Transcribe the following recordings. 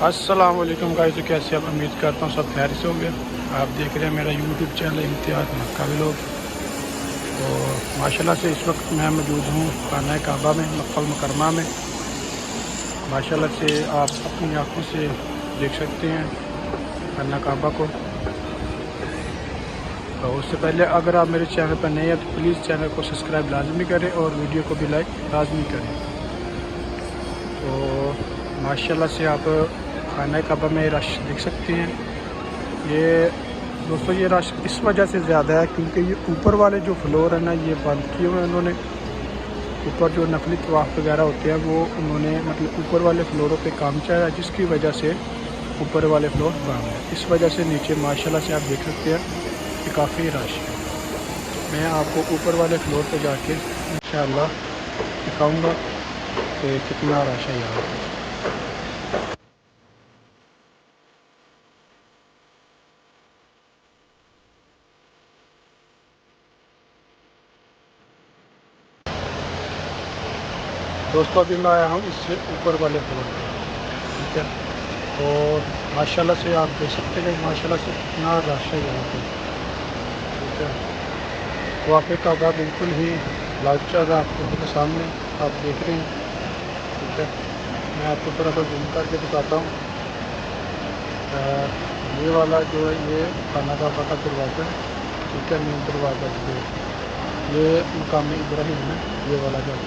अस्सलाम वालेकुम गाइस, तो कैसे आप? उम्मीद करता हूँ सब खैर से होंगे। आप देख रहे हैं मेरा यूट्यूब चैनल इम्तियाज़ मक्का व्लॉग। तो माशाल्लाह से इस वक्त मैं मौजूद हूँ खाना काबा में, मक्का मुकरमा में। माशाल्लाह से आप अपनी आँखों से देख सकते हैं खाना काबा को। तो उससे पहले अगर आप मेरे चैनल पर नए हैं तो प्लीज़ चैनल को सब्सक्राइब लाजमी करें और वीडियो को भी लाइक लाजमी करें। तो माशाल्लाह से आप खाना काबा में रश देख सकते हैं। ये दोस्तों ये रश इस वजह से ज़्यादा है क्योंकि ये ऊपर वाले जो फ्लोर है ना, ये बंद किए हुए हैं उन्होंने। ऊपर जो नकली तवाफ़ वगैरह होते हैं वो उन्होंने मतलब ऊपर वाले फ्लोरों पे काम चला है, जिसकी वजह से ऊपर वाले फ्लोर बंद है। इस वजह से नीचे माशाल्लाह से आप देख सकते हैं कि काफ़ी रश है। मैं आपको ऊपर वाले फ्लोर पे जाके इंशाअल्लाह दिखाऊंगा कि कितना रश है यहाँ पर। दोस्तों अभी मैं आया हूँ इससे ऊपर वाले फ्लोर पे, ठीक है। और माशाल्लाह से आप देख सकते हैं माशाल्लाह से कितना रश है यहाँ पे, ठीक है। तो आप एक काबा बिल्कुल ही लाइव चल रहा है आपके सामने, आप देख रहे हैं, ठीक है। मैं आपको थोड़ा सा जूम करके दिखाता हूँ। ये वाला जो है ये खाना काबा का दरवाज़ा है, ठीक है, मेन दरवाज़ा जो ये मकाम इब्राहिम है, ये वाला जो है।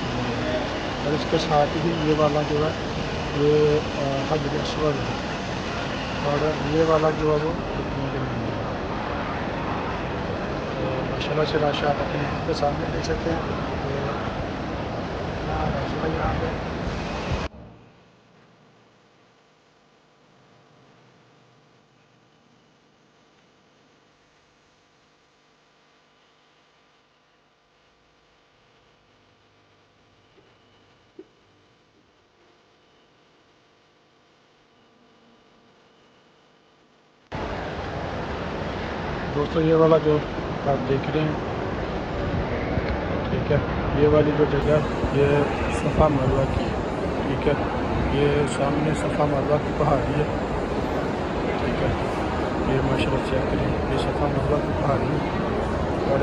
और इसके साथ ही ये वाला जो है ये हजर अस्वद है, और ये वाला जो है वो रुकने के लिए है। तो माशाल्लाह से राशि आप अपने आँख के सामने देख सकते हैं। तो यहाँ पे दोस्तों ये वाला जो आप देख रहे हैं, ठीक है, ये वाली जो जगह ये सफ़ा मरवा की है, ठीक है। ये सामने सफ़ा मरवा की पहाड़ी है, ठीक है। ये माशाल्लाह चेक करें, ये सफ़ा मरवा की पहाड़ी है। और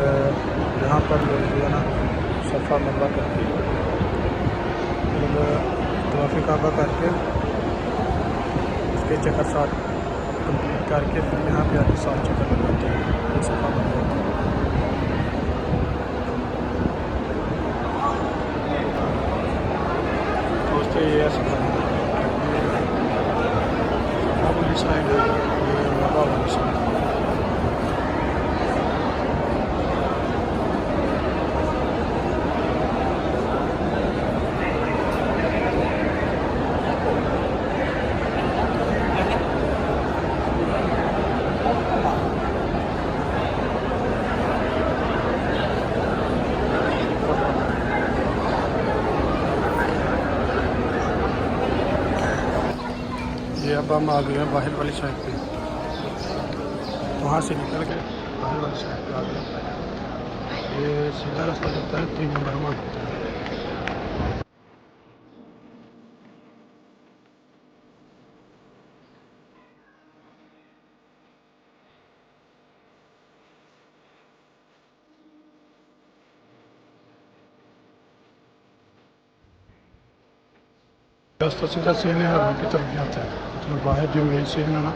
यहाँ पर लोग जो है ना सफ़ा मरवा करके तवाफ़ काबा करके उसके चक्कर साथ कंप्लीट करके फिर यहाँ पे आके 7 चक्कर लगाते हैं सफ़ा मरवा का। दोस्तों ये सफ़ा वाली साइड है, ये मरवा वाली साइड है। ये अब हम आ गए हैं बाहर वाली साइड पे, वहाँ से निकल के बाहर वाली साइड पे आ गए। ये सीधा रास्ता जाता है 3 नंबर में। रास्ता सीधा सीने हरम की तरफ जाता है, मतलब बाहर जो मेन सीन है ना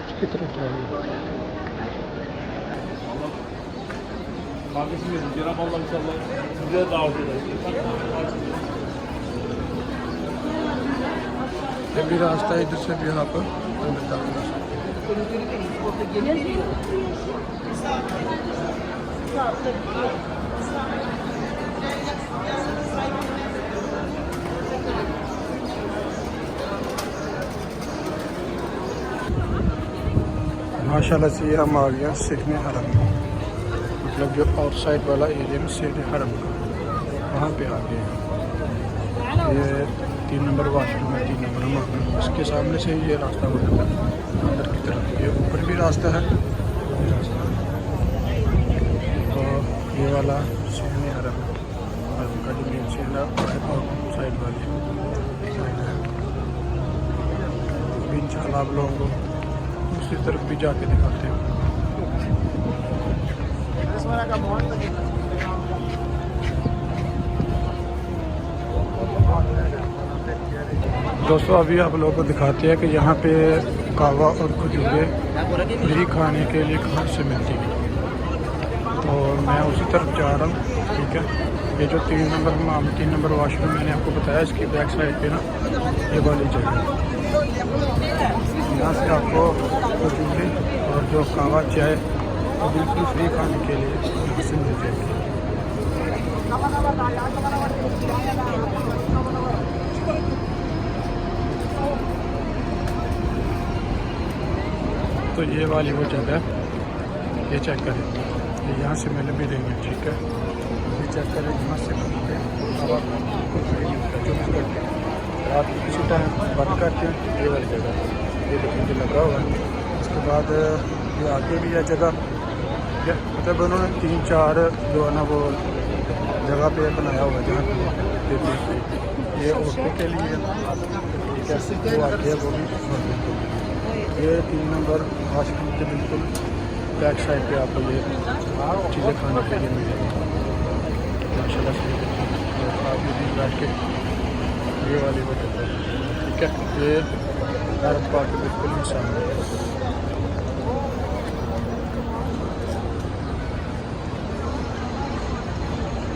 उसकी तरफ जाएगा। ये भी रास्ता है, इधर से भी यहाँ पर अंदर दाखिल हो सकते हैं। माशाल्लाह से हम आ गया सीने हरम में, मतलब जो आउटसाइड वाला एरिया में सीने हरम का, वहाँ पे आ गए हैं। ये 3 नंबर वाशरूम है, 3 नंबर में, इसके सामने से ये रास्ता गुजरता है अंदर की तरफ। ये ऊपर भी रास्ता है, और ये वाला सीने हरम का जो मेन सीन है और साइड वाली साइड है। अभी इंशाल्लाह आप लोगों को दूसरी तरफ भी जाके दिखाते हैं। दोस्तों अभी आप लोगों को दिखाते हैं कि यहाँ पे कहवा और खजूरें फ्री खाने के लिए कहाँ से मिलती है। तो मैं उसी तरफ जा रहा हूँ, ठीक है। ये जो 3 नंबर वॉशरूम मैंने आपको बताया, इसकी बैक साइड पे ना ये वाली जगह, यहाँ से आपको खजूरें और जो कहवा चाय वो बिल्कुल फ्री खाने के लिए यहाँ से मिल जाएगी। तो ये वाली वो जगह, ये चेक करें, ये यहाँ से मिल भी देंगे, ठीक है। ये चेक करें, यहाँ से मिलते हैं, हवा को फ्री मिलता है 24 घंटे। रात किसी टाइम बंद करते हैं, ये वाली जगह ये देखिए लगा हुआ है। उसके बाद ये आगे भी है जगह, ठीक है। मतलब उन्होंने 3-4 जो है ना वो जगह पे बनाया हुआ है जहाँ पे ये औरतों के लिए, ठीक है। वो आगे है वो भी औरतों के लिए। ये 3 नंबर वॉशरूम के बिल्कुल बैक साइड पे आपको ये चीज़ें खाने के लिए मिलेगी माशाल्लाह से। आप ये भी बैठ के ये वाली वो जगह, ठीक है। ये भारत पार्क के बिल्कुल सामने है।